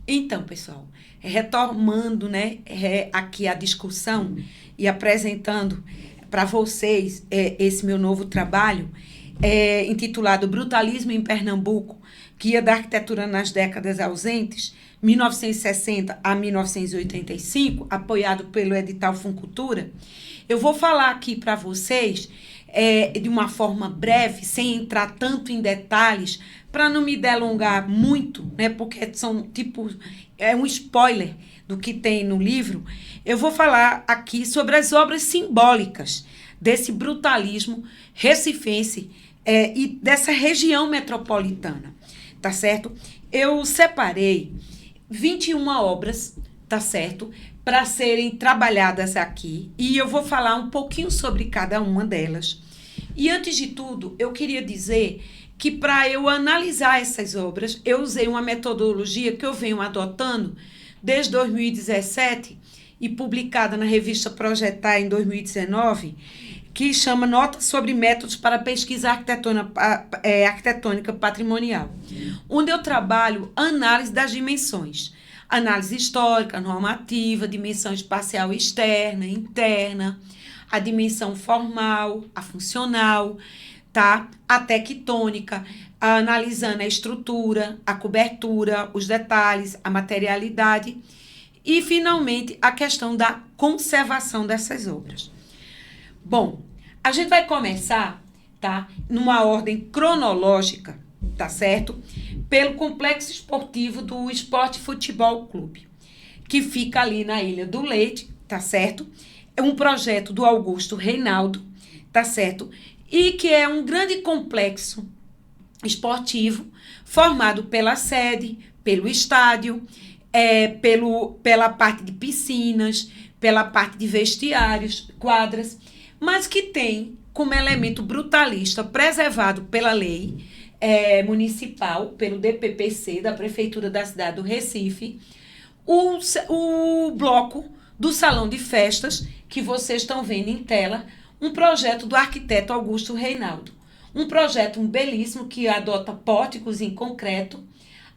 Então, pessoal, retomando, né, aqui a discussão e apresentando para vocês esse meu novo trabalho, intitulado Brutalismo em Pernambuco, Guia da Arquitetura nas Décadas Ausentes, 1960 a 1985, apoiado pelo edital Funcultura. Eu vou falar aqui para vocês de uma forma breve, sem entrar tanto em detalhes, para não me delongar muito, né? Porque é um spoiler do que tem no livro. Eu vou falar aqui sobre as obras simbólicas desse brutalismo recifense e dessa região metropolitana, tá certo? Eu separei 21 obras, tá certo? Para serem trabalhadas aqui, e eu vou falar um pouquinho sobre cada uma delas. E antes de tudo, eu queria dizer que para eu analisar essas obras, eu usei uma metodologia que eu venho adotando desde 2017 e publicada na revista Projetar em 2019, que chama Notas sobre Métodos para Pesquisa Arquitetônica Patrimonial, onde eu trabalho análise das dimensões, análise histórica, normativa, dimensão espacial externa, interna, a dimensão formal, a funcional, tá? A tectônica, analisando a estrutura, a cobertura, os detalhes, a materialidade e, finalmente, a questão da conservação dessas obras. Bom, a gente vai começar, tá? Numa ordem cronológica, tá certo? Pelo Complexo Esportivo do Esporte Futebol Clube, que fica ali na Ilha do Leite, tá certo? É um projeto do Augusto Reinaldo, tá certo? E que é um grande complexo esportivo formado pela sede, pelo estádio, pela parte de piscinas, pela parte de vestiários, quadras, mas que tem como elemento brutalista preservado pela lei municipal, pelo DPPC, da Prefeitura da cidade do Recife, o bloco do Salão de Festas, que vocês estão vendo em tela, um projeto do arquiteto Augusto Reinaldo. Um projeto belíssimo que adota pórticos em concreto,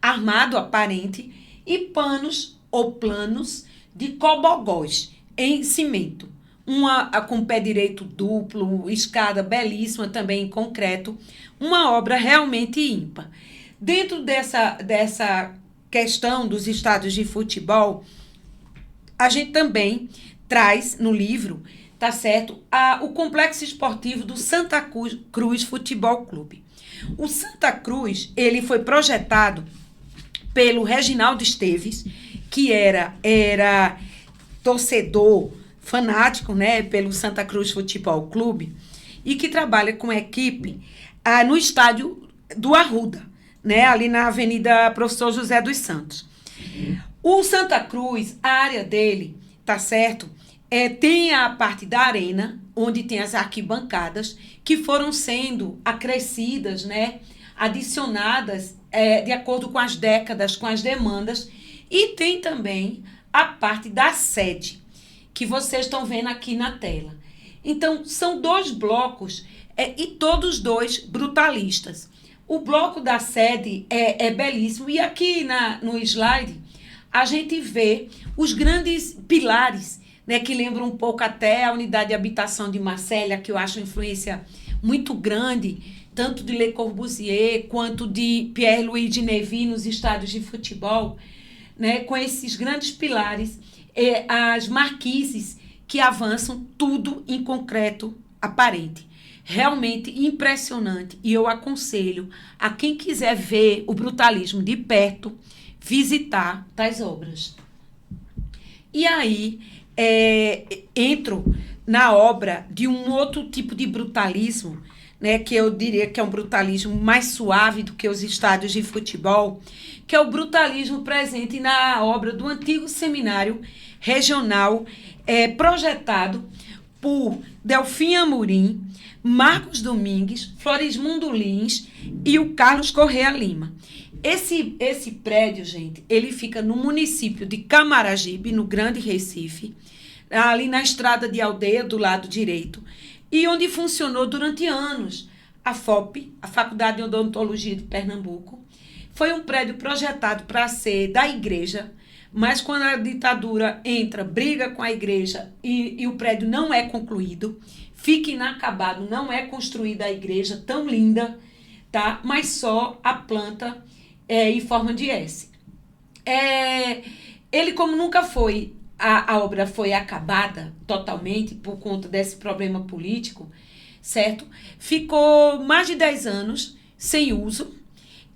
armado aparente e panos ou planos de cobogós em cimento. Uma com pé direito duplo, escada belíssima também em concreto. Uma obra realmente ímpar. Dentro dessa questão dos estádios de futebol, a gente também traz no livro, tá certo, o Complexo Esportivo do Santa Cruz Futebol Clube. O Santa Cruz, ele foi projetado pelo Reginaldo Esteves, que era torcedor fanático, né, pelo Santa Cruz Futebol Clube, e que trabalha com a equipe no estádio do Arruda, né, ali na Avenida Professor José dos Santos. O Santa Cruz, a área dele, tá certo, tem a parte da arena, onde tem as arquibancadas, que foram sendo acrescidas, né, adicionadas de acordo com as décadas, com as demandas, e tem também a parte da sede, que vocês estão vendo aqui na tela. Então, são dois blocos, e todos dois brutalistas. O bloco da sede é belíssimo, e aqui no slide a gente vê os grandes pilares, né, que lembram um pouco até a unidade de habitação de Marsella, que eu acho uma influência muito grande, tanto de Le Corbusier quanto de Pierre-Louis de Nevy nos estádios de futebol, né, com esses grandes pilares, as marquises que avançam tudo em concreto aparente. Realmente impressionante, e eu aconselho a quem quiser ver o brutalismo de perto, visitar tais obras. E aí, entro na obra de um outro tipo de brutalismo, né, que eu diria que é um brutalismo mais suave do que os estádios de futebol, que é o brutalismo presente na obra do antigo seminário regional, projetado por Delfim Amorim, Marcos Domingues, Florismundo Lins e o Carlos Correa Lima. Esse prédio, gente, ele fica no município de Camaragibe, no Grande Recife, ali na estrada de Aldeia, do lado direito, e onde funcionou durante anos a FOP, a Faculdade de Odontologia de Pernambuco, Foi um prédio projetado para ser da igreja, mas quando a ditadura entra, briga com a igreja e o prédio não é concluído, fica inacabado, não é construída a igreja tão linda, tá? Mas só a planta em forma de S. Ele, como nunca foi, a obra foi acabada totalmente por conta desse problema político, certo? Ficou mais de 10 anos sem uso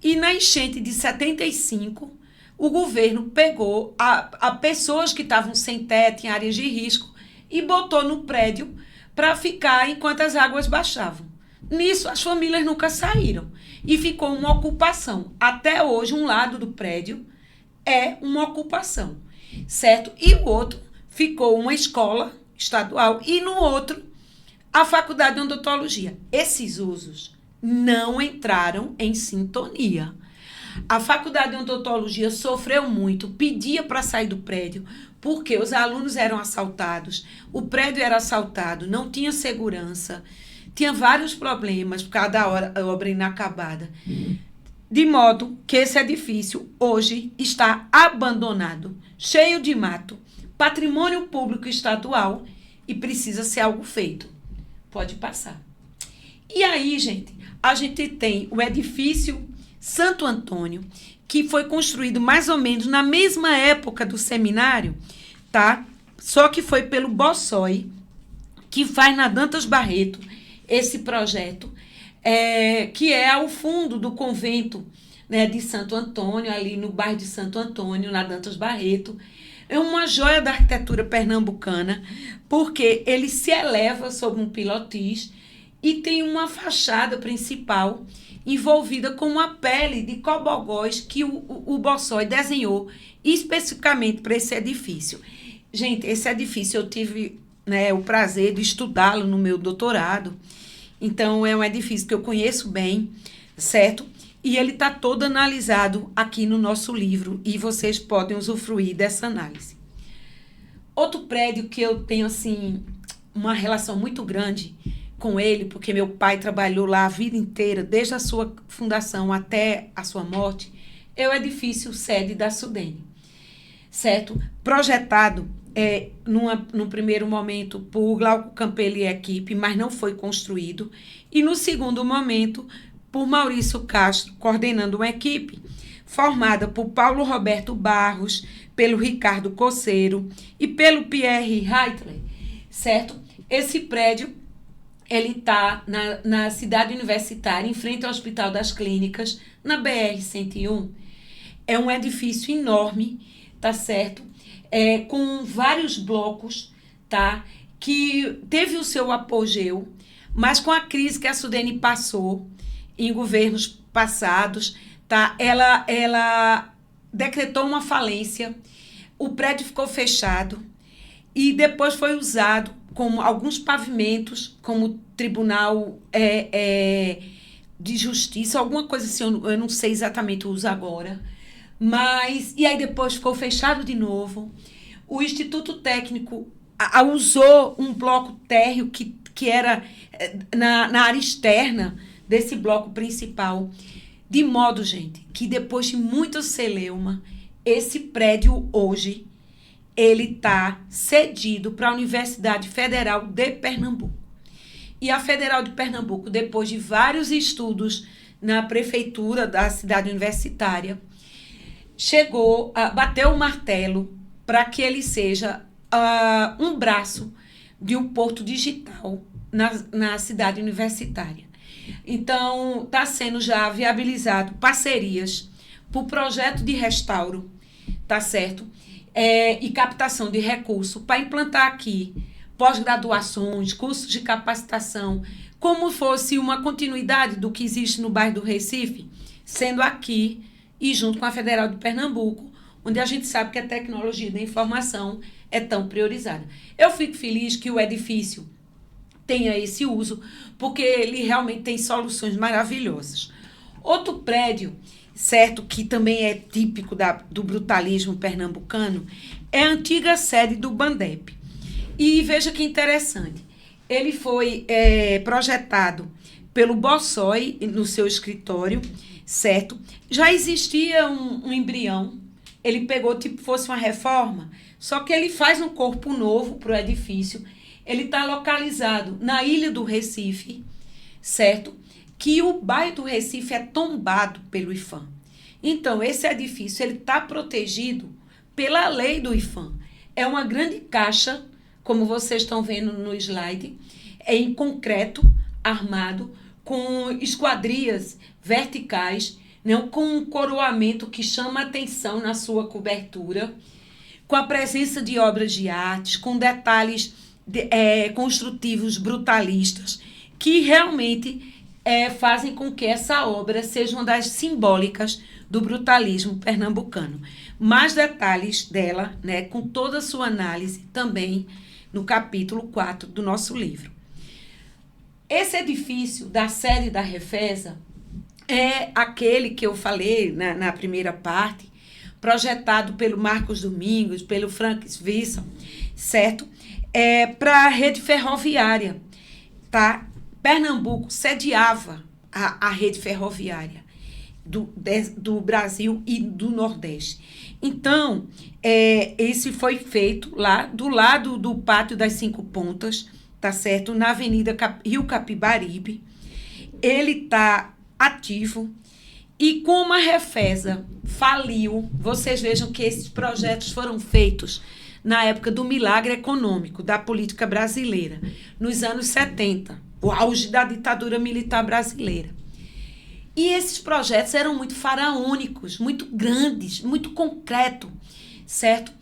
e na enchente de 75, o governo pegou a pessoas que estavam sem teto, em áreas de risco, e botou no prédio para ficar enquanto as águas baixavam. Nisso, as famílias nunca saíram e ficou uma ocupação. Até hoje, um lado do prédio é uma ocupação, certo? E o outro ficou uma escola estadual e no outro a faculdade de odontologia. Esses usos não entraram em sintonia. A faculdade de odontologia sofreu muito, pedia para sair do prédio, porque os alunos eram assaltados, o prédio era assaltado, não tinha segurança, tinha vários problemas por causa da obra inacabada. De modo que esse edifício hoje está abandonado, cheio de mato, patrimônio público estadual e precisa ser algo feito. Pode passar. E aí, gente, a gente tem o edifício Santo Antônio, que foi construído mais ou menos na mesma época do seminário, tá? Só que foi pelo Bossói, que faz na Dantas Barreto esse projeto, que é ao fundo do convento, né, de Santo Antônio, ali no bairro de Santo Antônio, na Dantas Barreto. É uma joia da arquitetura pernambucana, porque ele se eleva sobre um pilotis e tem uma fachada principal envolvida com uma pele de cobogós que o Bossói desenhou especificamente para esse edifício. Gente, esse edifício eu tive, né, o prazer de estudá-lo no meu doutorado. Então, é um edifício que eu conheço bem, certo? E ele está todo analisado aqui no nosso livro e vocês podem usufruir dessa análise. Outro prédio que eu tenho, assim, uma relação muito grande com ele, porque meu pai trabalhou lá a vida inteira, desde a sua fundação até a sua morte, é o edifício sede da Sudene, certo? Projetado num primeiro momento por Glauco Campelli e equipe, mas não foi construído, e no segundo momento por Maurício Castro, coordenando uma equipe formada por Paulo Roberto Barros, pelo Ricardo Coceiro e pelo Pierre Heitler, certo? Esse prédio ele está na cidade universitária, em frente ao Hospital das Clínicas, na BR-101. É um edifício enorme, tá certo? Com vários blocos, tá? Que teve o seu apogeu, mas com a crise que a Sudene passou em governos passados, tá? Ela decretou uma falência, o prédio ficou fechado e depois foi usado como alguns pavimentos, como tribunal de justiça, alguma coisa assim, eu não sei exatamente o uso agora, mas, e aí depois ficou fechado de novo. O Instituto Técnico usou um bloco térreo que era na área externa desse bloco principal, de modo, gente, que depois de muita celeuma, esse prédio hoje ele está cedido para a Universidade Federal de Pernambuco. E a Federal de Pernambuco, depois de vários estudos na prefeitura da cidade universitária, bateu o martelo para que ele seja um braço de um porto digital na cidade universitária. Então, está sendo já viabilizado parcerias para o projeto de restauro, tá certo? E captação de recursos para implantar aqui pós-graduações, cursos de capacitação, como fosse uma continuidade do que existe no bairro do Recife, sendo aqui e junto com a Federal de Pernambuco, onde a gente sabe que a tecnologia da informação é tão priorizada. Eu fico feliz que o edifício tenha esse uso, porque ele realmente tem soluções maravilhosas. Outro prédio, certo, que também é típico do brutalismo pernambucano, é a antiga sede do Bandep. E veja que interessante, ele foi projetado pelo Bossói no seu escritório, certo? Já existia um embrião, ele pegou tipo fosse uma reforma, só que ele faz um corpo novo para o edifício. Ele está localizado na ilha do Recife, certo? Que o bairro do Recife é tombado pelo IPHAN. Então, esse edifício ele está protegido pela lei do IPHAN. É uma grande caixa, como vocês estão vendo no slide, é em concreto, armado, com esquadrias verticais, né, com um coroamento que chama atenção na sua cobertura, com a presença de obras de artes, com detalhes construtivos brutalistas, que realmente fazem com que essa obra seja uma das simbólicas do brutalismo pernambucano. Mais detalhes dela, né, com toda a sua análise, também no capítulo 4 do nosso livro. Esse edifício da sede da Refesa é aquele que eu falei na primeira parte, projetado pelo Marcos Domingos, pelo Frank Wissel, certo? Para a rede ferroviária, tá? Pernambuco sediava a rede ferroviária do Brasil e do Nordeste. Então, esse foi feito lá do lado do Pátio das Cinco Pontas, tá certo? Na Avenida Rio Capibaribe. Ele está ativo. E como a Refesa faliu, vocês vejam que esses projetos foram feitos na época do milagre econômico da política brasileira, nos anos 70, o auge da ditadura militar brasileira. E esses projetos eram muito faraônicos, muito grandes, muito concretos, certo?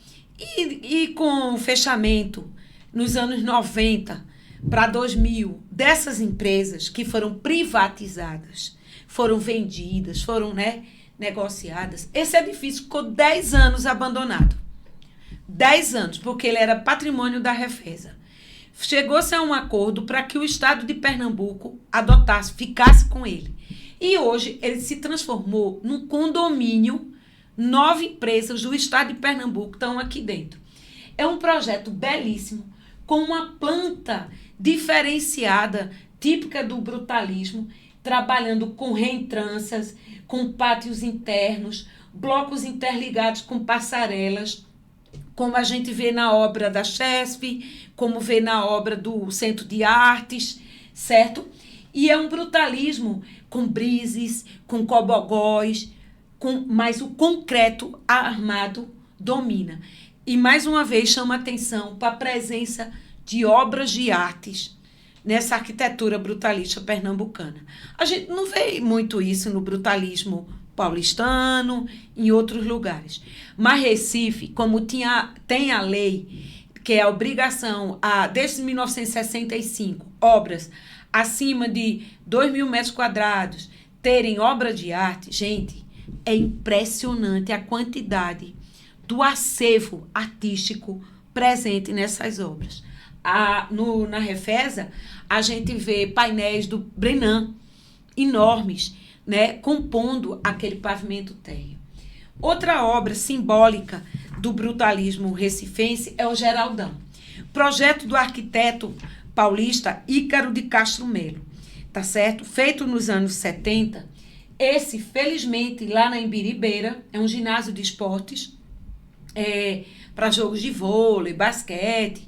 E com o fechamento nos anos 90 para 2000 dessas empresas que foram privatizadas, foram vendidas, foram negociadas, esse edifício ficou 10 anos abandonado. 10 anos, porque ele era patrimônio da Refesa. Chegou-se a um acordo para que o estado de Pernambuco adotasse, ficasse com ele. E hoje ele se transformou num condomínio, 9 empresas do estado de Pernambuco estão aqui dentro. É um projeto belíssimo, com uma planta diferenciada, típica do brutalismo, trabalhando com reentrâncias, com pátios internos, blocos interligados com passarelas, como a gente vê na obra da CHESP, como vê na obra do Centro de Artes, certo? E é um brutalismo com brises, com cobogóis, mas o concreto armado domina. E, mais uma vez, chama atenção para a presença de obras de artes nessa arquitetura brutalista pernambucana. A gente não vê muito isso no brutalismo paulistano, em outros lugares. Mas Recife, como tem a lei, que é a obrigação, desde 1965, obras acima de 2.000 metros quadrados terem obra de arte, gente, é impressionante a quantidade do acervo artístico presente nessas obras. Na Refesa, a gente vê painéis do Brenan, enormes, né, compondo aquele pavimento térreo. Outra obra simbólica do brutalismo recifense é o Geraldão, projeto do arquiteto paulista Ícaro de Castro Melo, tá certo? Feito nos anos 70. Esse, felizmente, lá na Imbiribeira, é um ginásio de esportes para jogos de vôlei, basquete,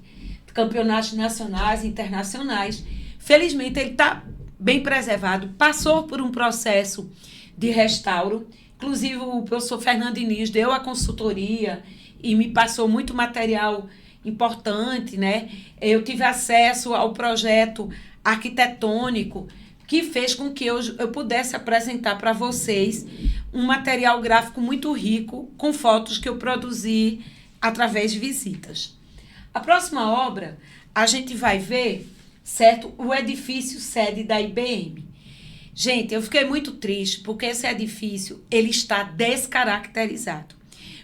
campeonatos nacionais e internacionais. Felizmente, ele está bem preservado, passou por um processo de restauro. Inclusive, o professor Fernando Diniz deu a consultoria e me passou muito material importante, né? Eu tive acesso ao projeto arquitetônico que fez com que eu pudesse apresentar para vocês um material gráfico muito rico com fotos que eu produzi através de visitas. A próxima obra, a gente vai ver, certo, o edifício sede da IBM. Gente, eu fiquei muito triste porque esse edifício ele está descaracterizado.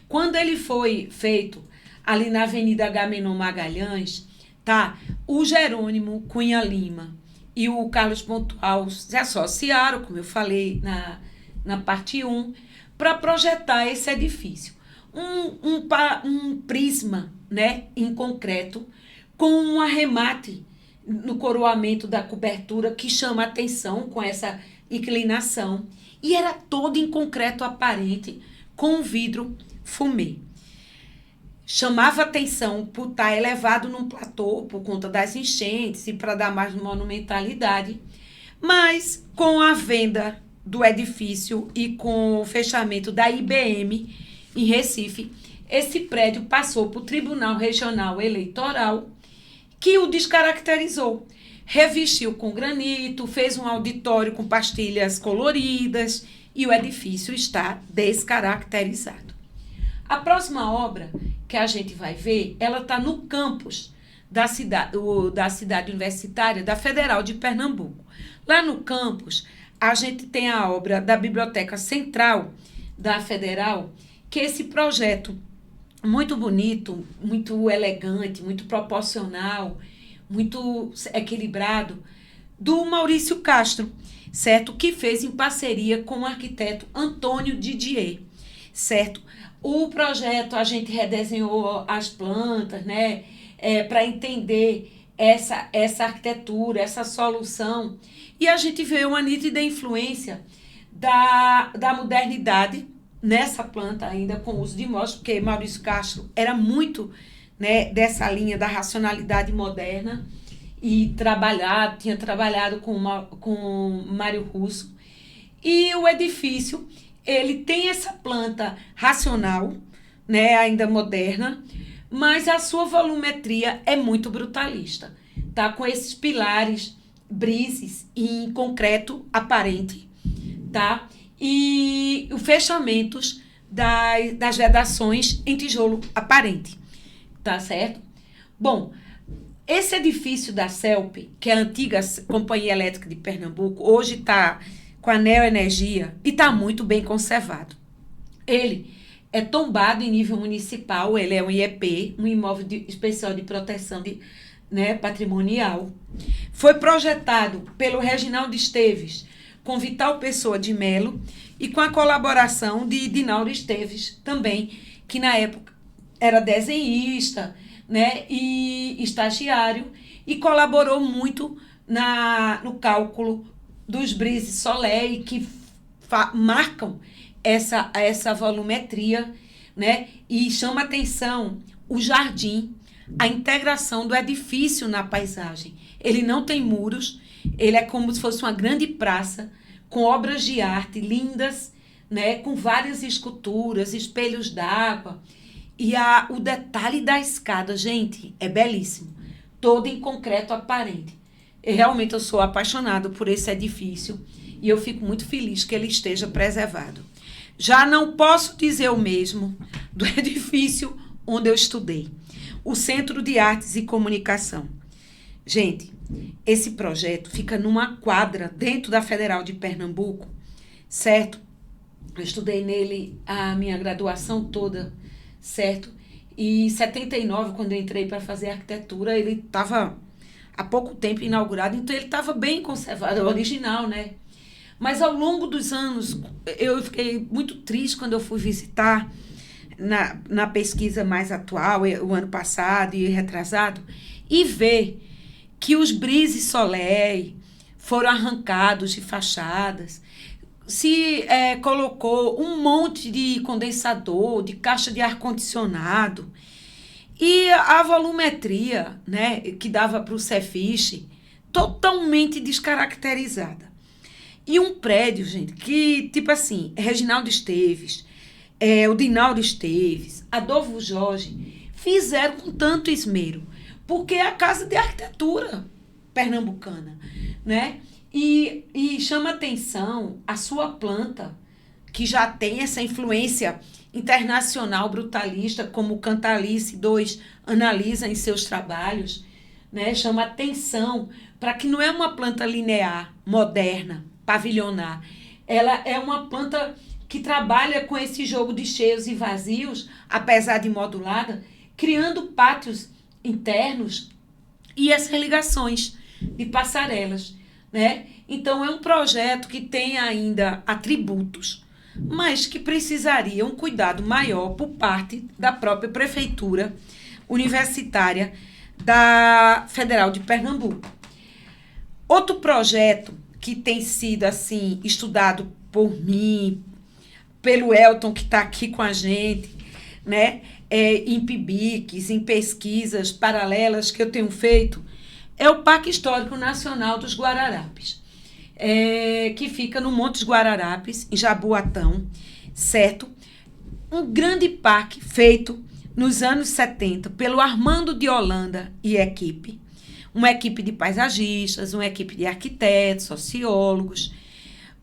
Quando ele foi feito ali na Avenida Agamenon Magalhães, tá? O Jerônimo Cunha Lima e o Carlos Pontual se associaram, como eu falei na parte 1, para projetar esse edifício. Um prisma, né, em concreto, com um arremate no coroamento da cobertura que chama atenção com essa inclinação e era todo em concreto aparente, com vidro fumê. Chamava atenção por estar elevado num platô por conta das enchentes e para dar mais monumentalidade, mas com a venda do edifício e com o fechamento da IBM em Recife, esse prédio passou para o Tribunal Regional Eleitoral, que o descaracterizou. Revestiu com granito, fez um auditório com pastilhas coloridas e o edifício está descaracterizado. A próxima obra que a gente vai ver, ela está no campus da cidade universitária da Federal de Pernambuco. Lá no campus, a gente tem a obra da Biblioteca Central da Federal, que é esse projeto muito bonito, muito elegante, muito proporcional, muito equilibrado, do Maurício Castro, certo? Que fez em parceria com o arquiteto Antônio Didier, certo? O projeto, a gente redesenhou as plantas, né? Para entender essa arquitetura, essa solução. E a gente vê uma nítida influência da modernidade nessa planta ainda com uso de mostra, porque Maurício Castro era muito, né, dessa linha da racionalidade moderna e tinha trabalhado com Mário Russo. E o edifício, ele tem essa planta racional, né, ainda moderna, mas a sua volumetria é muito brutalista, tá? Com esses pilares brises em concreto aparente, tá? E os fechamentos das vedações em tijolo aparente, tá certo? Bom, esse edifício da CELP, que é a antiga Companhia Elétrica de Pernambuco, hoje está com a Neoenergia e está muito bem conservado. Ele é tombado em nível municipal, ele é um IEP, um imóvel especial de proteção patrimonial. Foi projetado pelo Reginaldo Esteves, com Vital Pessoa de Melo e com a colaboração de Dinauro Esteves também, que na época era desenhista, né, e estagiário, e colaborou muito no cálculo dos brises Soleil, que marcam essa volumetria, né, e chama atenção o jardim, a integração do edifício na paisagem. Ele não tem muros, ele é como se fosse uma grande praça, com obras de arte lindas, né, com várias esculturas, espelhos d'água. E o detalhe da escada, gente, é belíssimo. Todo em concreto aparente. Realmente eu sou apaixonada por esse edifício e eu fico muito feliz que ele esteja preservado. Já não posso dizer o mesmo do edifício onde eu estudei, o Centro de Artes e Comunicação. Gente, esse projeto fica numa quadra dentro da Federal de Pernambuco, certo? Eu estudei nele a minha graduação toda, certo? E em 79, quando eu entrei para fazer arquitetura, ele estava há pouco tempo inaugurado, então ele estava bem conservado, original, né? Mas ao longo dos anos, eu fiquei muito triste quando eu fui visitar na pesquisa mais atual, o ano passado e retrasado, e ver que os brises Soleil foram arrancados de fachadas, se colocou um monte de condensador, de caixa de ar-condicionado, e a volumetria, né, que dava para o Cefiche, totalmente descaracterizada. E um prédio, gente, que, tipo assim, Reginaldo Esteves, o Dinauro Esteves, Adolfo Jorge, fizeram com tanto esmero, porque é a casa de arquitetura pernambucana, né? E chama atenção a sua planta, que já tem essa influência internacional brutalista, como o Cantalice 2 analisa em seus trabalhos, né? Chama atenção para que não é uma planta linear, moderna, pavilionar. Ela é uma planta que trabalha com esse jogo de cheios e vazios, apesar de modulada, criando pátios internos e essas ligações de passarelas, né? Então, é um projeto que tem ainda atributos, mas que precisaria um cuidado maior por parte da própria prefeitura universitária da Federal de Pernambuco. Outro projeto que tem sido assim estudado por mim, pelo Elton, que está aqui com a gente, né? Em PIBICs, em pesquisas paralelas que eu tenho feito, é o Parque Histórico Nacional dos Guararapes, que fica no Montes Guararapes, em Jaboatão, certo? Um grande parque feito nos anos 70 pelo Armando de Holanda e equipe, uma equipe de paisagistas, uma equipe de arquitetos, sociólogos,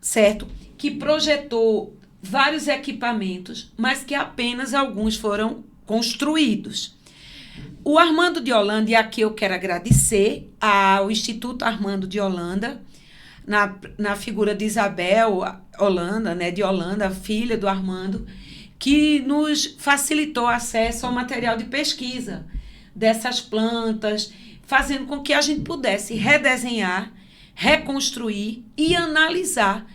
certo? Que projetou vários equipamentos, mas que apenas alguns foram construídos. O Armando de Holanda, e aqui eu quero agradecer ao Instituto Armando de Holanda, na figura de Isabel Holanda, né, de Holanda, filha do Armando, que nos facilitou acesso ao material de pesquisa dessas plantas, fazendo com que a gente pudesse redesenhar, reconstruir e analisar.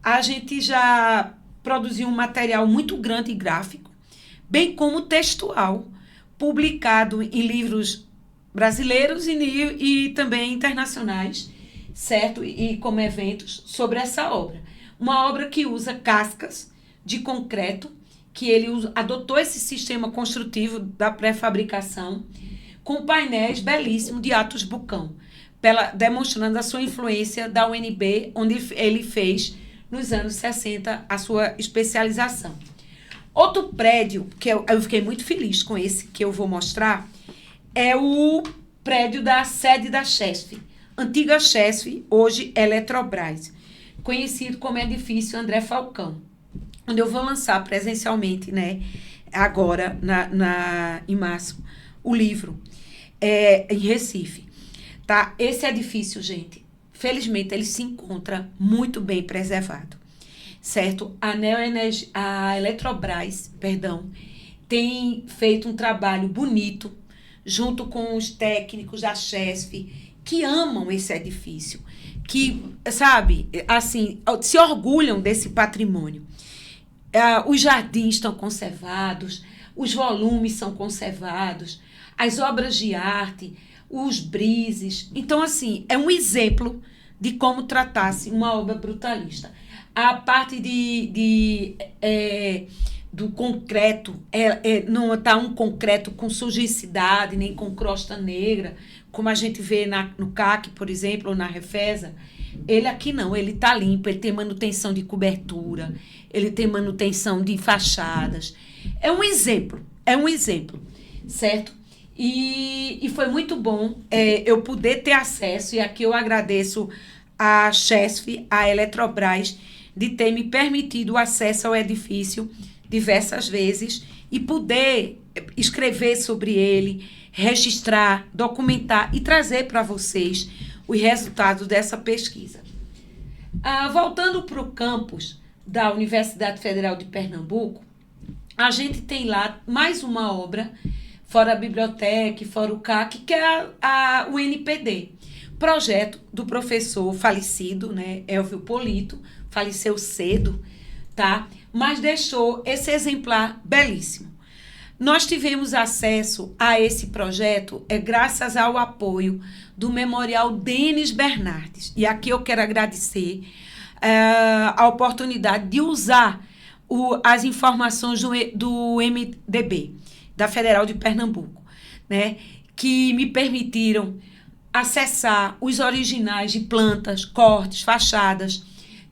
A gente já produziu um material muito grande e gráfico, bem como textual, publicado em livros brasileiros e também internacionais, certo? E como eventos sobre essa obra. Uma obra que usa cascas de concreto, que ele adotou esse sistema construtivo da pré-fabricação, com painéis belíssimos de Atos Bucão, demonstrando a sua influência da UNB, onde ele fez, nos anos 60, a sua especialização. Outro prédio, que eu fiquei muito feliz com esse, que eu vou mostrar, é o prédio da sede da Chesf, antiga Chesf, hoje Eletrobras, conhecido como Edifício André Falcão, onde eu vou lançar presencialmente, né, agora, em março, o livro, em Recife. Tá? Esse edifício, gente, felizmente, ele se encontra muito bem preservado, certo? A Eletrobras, tem feito um trabalho bonito, junto com os técnicos da Chesf, que amam esse edifício, que, sabe, assim, se orgulham desse patrimônio. Os jardins estão conservados, os volumes são conservados, as obras de arte, os brises. Então, assim, é um exemplo de como tratasse uma obra brutalista. A parte do concreto, não está um concreto com sujicidade, nem com crosta negra, como a gente vê no CAC, por exemplo, ou na Refesa. Ele aqui não, ele está limpo, ele tem manutenção de cobertura, ele tem manutenção de fachadas. É um exemplo, certo? E foi muito bom eu poder ter acesso, e aqui eu agradeço a Chesf, a Eletrobras, de ter me permitido o acesso ao edifício diversas vezes e poder escrever sobre ele, registrar, documentar e trazer para vocês os resultados dessa pesquisa. Voltando para o campus da Universidade Federal de Pernambuco, a gente tem lá mais uma obra, fora a biblioteca, fora o CAC, que é o NPD, projeto do professor falecido, né, Elvio Polito, faleceu cedo, tá? Mas deixou esse exemplar belíssimo. Nós tivemos acesso a esse projeto graças ao apoio do Memorial Denis Bernardes. E aqui eu quero agradecer a oportunidade de usar as informações do MDB, da Federal de Pernambuco, né, que me permitiram acessar os originais de plantas, cortes, fachadas,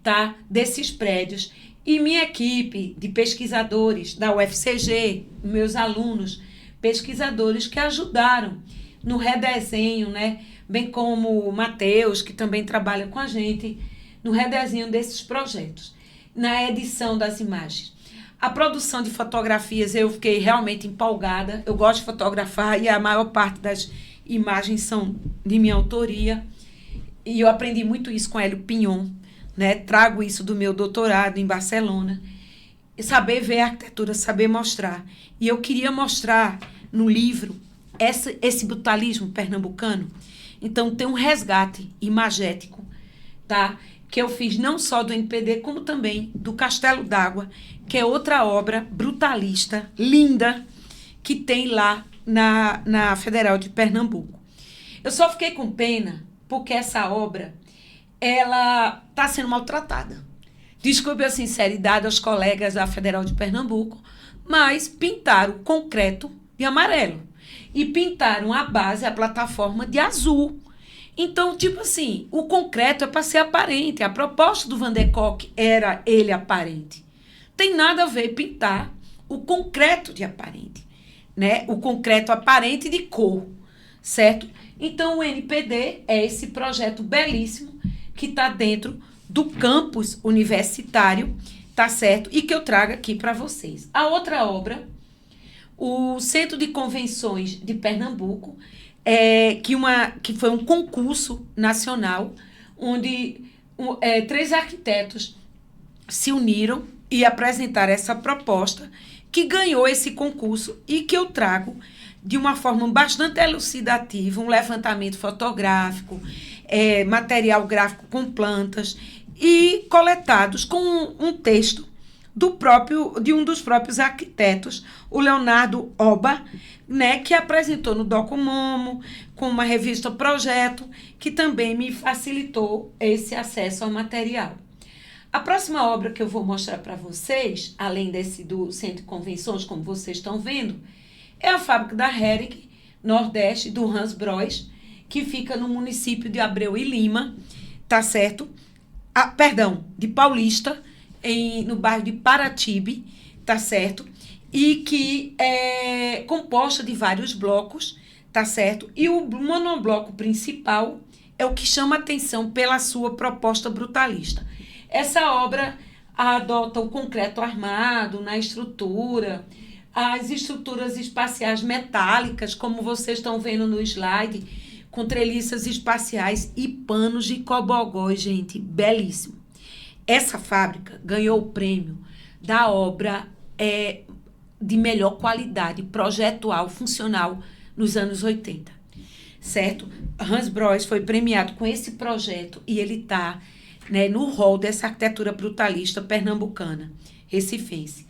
tá, desses prédios. E minha equipe de pesquisadores da UFCG, meus alunos pesquisadores que ajudaram no redesenho, né, bem como o Matheus, que também trabalha com a gente, no redesenho desses projetos, na edição das imagens. A produção de fotografias, eu fiquei realmente empolgada. Eu gosto de fotografar e a maior parte das imagens são de minha autoria. E eu aprendi muito isso com Hélio Pinhon, né? Trago isso do meu doutorado em Barcelona. Saber ver a arquitetura, saber mostrar. E eu queria mostrar no livro esse brutalismo pernambucano. Então, tem um resgate imagético, tá? Que eu fiz não só do NPD, como também do Castelo d'Água, que é outra obra brutalista, linda, que tem lá na Federal de Pernambuco. Eu só fiquei com pena porque essa obra ela está sendo maltratada. desculpe a sinceridade aos colegas da Federal de Pernambuco, mas pintaram o concreto de amarelo e pintaram a base, a plataforma de azul. Então, tipo assim, o concreto é para ser aparente. A proposta do Van der Kolk era ele aparente. Tem nada a ver pintar o concreto de aparente, né? O concreto aparente de cor, certo? Então, o NPD é esse projeto belíssimo que está dentro do campus universitário, tá certo? E que eu trago aqui para vocês. A outra obra, o Centro de Convenções de Pernambuco, que foi um concurso nacional, onde 3 arquitetos se uniram e apresentaram essa proposta, que ganhou esse concurso e que eu trago de uma forma bastante elucidativa, um levantamento fotográfico, material gráfico com plantas e coletados com um texto de um dos próprios arquitetos, o Leonardo Oba, né, que apresentou no Docomomo, com uma revista Projeto, que também me facilitou esse acesso ao material. A próxima obra que eu vou mostrar para vocês, além desse do Centro de Convenções, como vocês estão vendo, é a fábrica da Hering, Nordeste, do Hans Brois, que fica no município de Abreu e Lima, tá certo? De Paulista, no bairro de Paratibe, tá certo? E que é composta de vários blocos, tá certo? E o monobloco principal é o que chama atenção pela sua proposta brutalista. Essa obra adota o concreto armado na estrutura, as estruturas espaciais metálicas, como vocês estão vendo no slide, com treliças espaciais e panos de cobogóis, gente, belíssimo. Essa fábrica ganhou o prêmio da obra de melhor qualidade projetual, funcional, nos anos 80, certo? Hans Brois foi premiado com esse projeto e ele está, né, no rol dessa arquitetura brutalista pernambucana, recifense,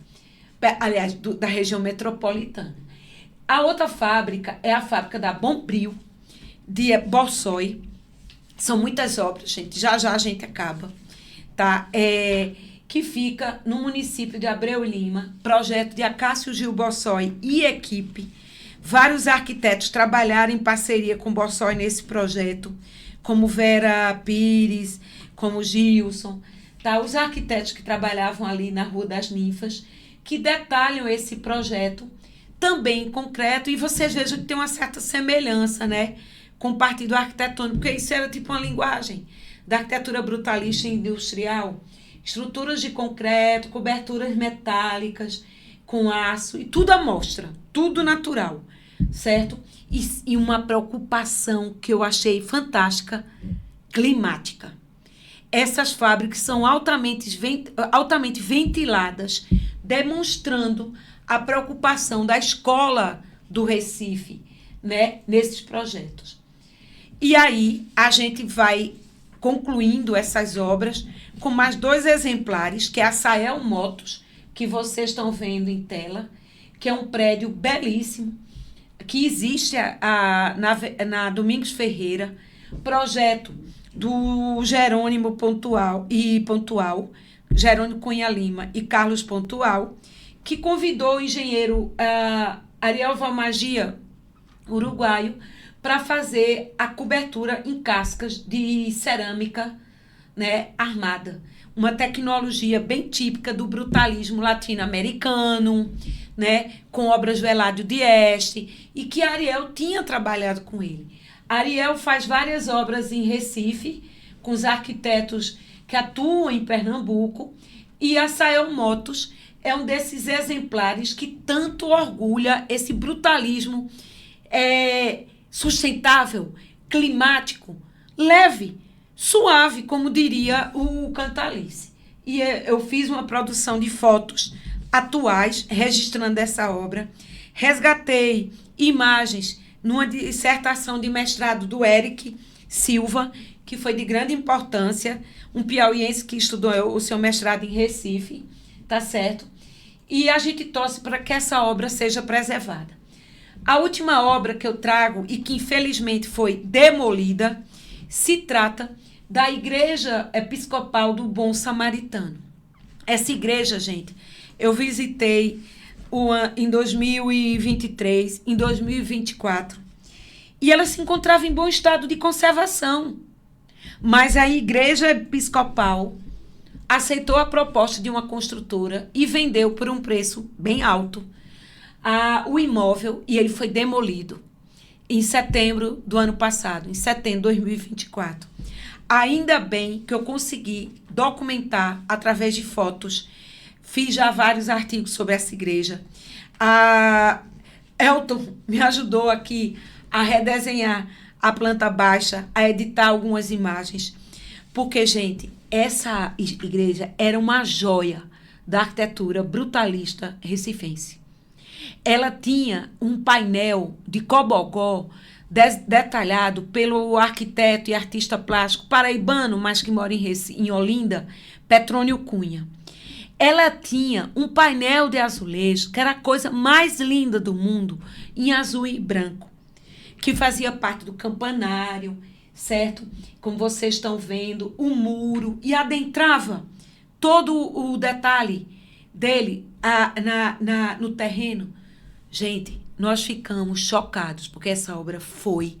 aliás, da região metropolitana. A outra fábrica é a fábrica da Bombril, de Borsoi. São muitas obras, gente, já a gente acaba, tá? Que fica no município de Abreu e Lima, projeto de Acácio Gil Borsoi e equipe. Vários arquitetos trabalharam em parceria com Borsoi nesse projeto, como Vera Pires, como Gilson, tá? Os arquitetos que trabalhavam ali na Rua das Ninfas, que detalham esse projeto também em concreto, e vocês vejam que tem uma certa semelhança, né, com o partido arquitetônico, porque isso era tipo uma linguagem da arquitetura brutalista e industrial, estruturas de concreto, coberturas metálicas, com aço, e tudo à mostra, tudo natural, certo? E uma preocupação que eu achei fantástica, climática. Essas fábricas são altamente ventiladas, demonstrando a preocupação da escola do Recife, né, nesses projetos. E aí a gente vai concluindo essas obras com mais 2 exemplares, que é a Sael Motos, que vocês estão vendo em tela, que é um prédio belíssimo, que existe na Domingos Ferreira, projeto do Jerônimo Pontual, Jerônimo Cunha Lima e Carlos Pontual, que convidou o engenheiro Ariel Valmagia, uruguaio, para fazer a cobertura em cascas de cerâmica, né, armada. Uma tecnologia bem típica do brutalismo latino-americano, né, com obras do Eladio Dieste, e que Ariel tinha trabalhado com ele. Ariel faz várias obras em Recife, com os arquitetos que atuam em Pernambuco, e a Sael Motos é um desses exemplares que tanto orgulha esse brutalismo sustentável, climático, leve, suave, como diria o Cantalice. E eu fiz uma produção de fotos atuais, registrando essa obra. Resgatei imagens numa dissertação de mestrado do Eric Silva, que foi de grande importância, um piauiense que estudou o seu mestrado em Recife, tá certo? E a gente torce para que essa obra seja preservada. A última obra que eu trago, e que infelizmente foi demolida, se trata da Igreja Episcopal do Bom Samaritano. Essa igreja, gente, eu visitei em 2023, em 2024, e ela se encontrava em bom estado de conservação. Mas a igreja episcopal aceitou a proposta de uma construtora e vendeu por um preço bem alto o imóvel, e ele foi demolido em setembro do ano passado, em setembro de 2024. Ainda bem que eu consegui documentar através de fotos, fiz já vários artigos sobre essa igreja. A Elton me ajudou aqui a redesenhar a planta baixa, a editar algumas imagens, porque, gente, essa igreja era uma joia da arquitetura brutalista recifense. Ela tinha um painel de cobogó detalhado pelo arquiteto e artista plástico paraibano, mas que mora em Olinda, Petrônio Cunha. Ela tinha um painel de azulejo, que era a coisa mais linda do mundo, em azul e branco, que fazia parte do campanário, certo? Como vocês estão vendo, o muro, e adentrava todo o detalhe dele no terreno. Gente, nós ficamos chocados, porque essa obra foi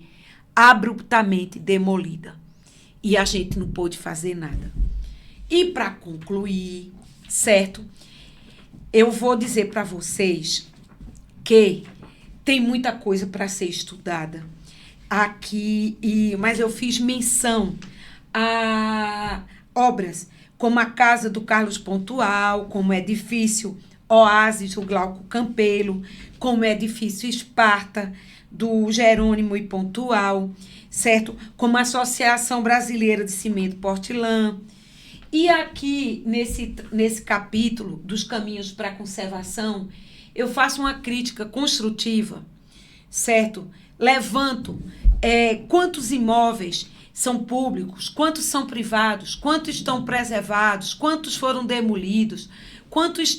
abruptamente demolida. E a gente não pôde fazer nada. E para concluir, certo? Eu vou dizer para vocês que tem muita coisa para ser estudada aqui, mas eu fiz menção a obras como a Casa do Carlos Pontual, como o Edifício Oásis do Glauco Campelo, como o Edifício Esparta do Jerônimo e Pontual, certo? Como a Associação Brasileira de Cimento Portland. E aqui, nesse capítulo dos caminhos para a conservação, eu faço uma crítica construtiva, certo? Levanto quantos imóveis são públicos, quantos são privados, quantos estão preservados, quantos foram demolidos, quantos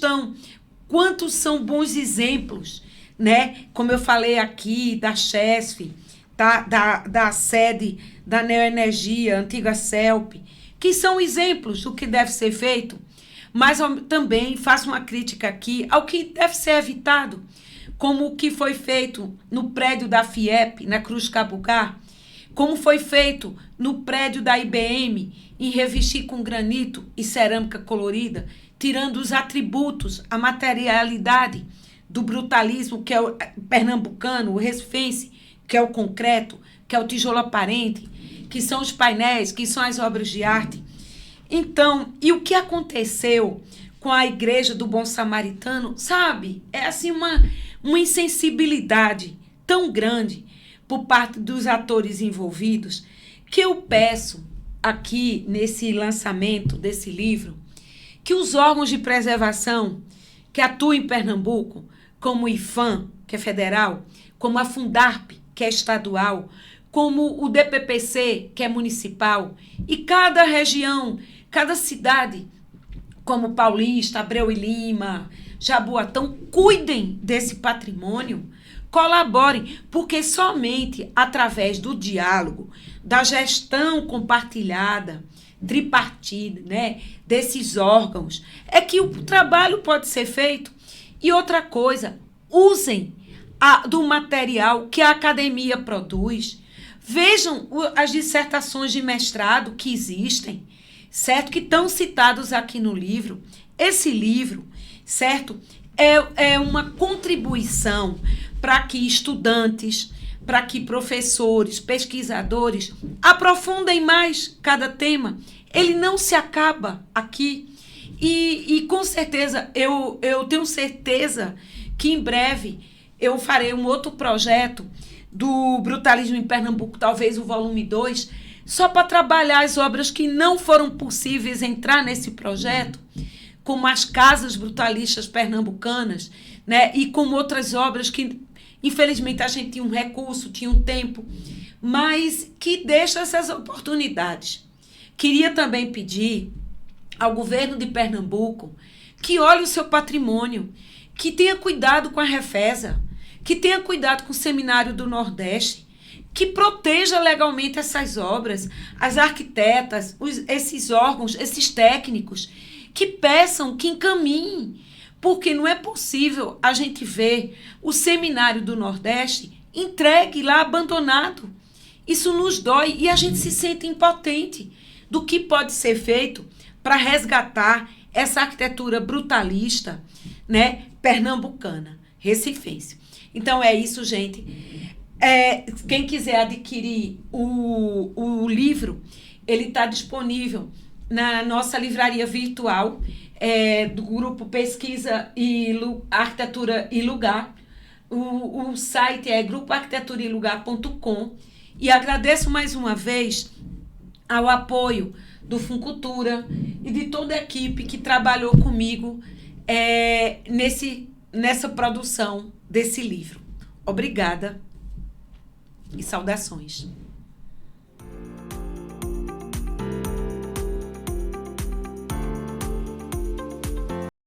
são bons exemplos, né? Como eu falei aqui, da Chesf, da sede da Neoenergia, antiga CELP, que são exemplos do que deve ser feito, mas também faço uma crítica aqui ao que deve ser evitado, como o que foi feito no prédio da FIEP, na Cruz Cabugá, como foi feito no prédio da IBM, em revestir com granito e cerâmica colorida, tirando os atributos, a materialidade do brutalismo, que é o pernambucano, o recifense, que é o concreto, que é o tijolo aparente, que são os painéis, que são as obras de arte. Então, e o que aconteceu com a Igreja do Bom Samaritano, sabe? É assim uma insensibilidade tão grande por parte dos atores envolvidos, que eu peço aqui nesse lançamento desse livro, que os órgãos de preservação que atuam em Pernambuco, como o IFAM, que é federal, como a Fundarp, que é estadual, como o DPPC, que é municipal, e cada região, cada cidade, como Paulista, Abreu e Lima, Jaboatão, cuidem desse patrimônio, colaborem, porque somente através do diálogo, da gestão compartilhada, tripartida, né, desses órgãos, é que o trabalho pode ser feito. E outra coisa, usem do material que a academia produz. Vejam as dissertações de mestrado que existem, certo? Que estão citados aqui no livro. Esse livro, certo? É uma contribuição para que estudantes, para que professores, pesquisadores aprofundem mais cada tema. Ele não se acaba aqui. E com certeza, eu tenho certeza que em breve eu farei um outro projeto do Brutalismo em Pernambuco, talvez o volume 2, só para trabalhar as obras que não foram possíveis entrar nesse projeto, como as casas brutalistas pernambucanas, né? E como outras obras que, infelizmente, a gente tinha um recurso, tinha um tempo, mas que deixa essas oportunidades. Queria também pedir ao governo de Pernambuco que olhe o seu patrimônio, que tenha cuidado com a Refesa, que tenha cuidado com o Seminário do Nordeste, que proteja legalmente essas obras, as arquitetas, esses órgãos, esses técnicos, que peçam, que encaminhem, porque não é possível a gente ver o Seminário do Nordeste entregue lá, abandonado. Isso nos dói e a gente se sente impotente do que pode ser feito para resgatar essa arquitetura brutalista, né, pernambucana, recifense. Então é isso, gente. Quem quiser adquirir o livro, ele está disponível na nossa livraria virtual do grupo Pesquisa e Arquitetura e Lugar. O site é grupoarquiteturaelugar.com. E agradeço mais uma vez ao apoio do Funcultura e de toda a equipe que trabalhou comigo nessa produção desse livro. Obrigada e saudações.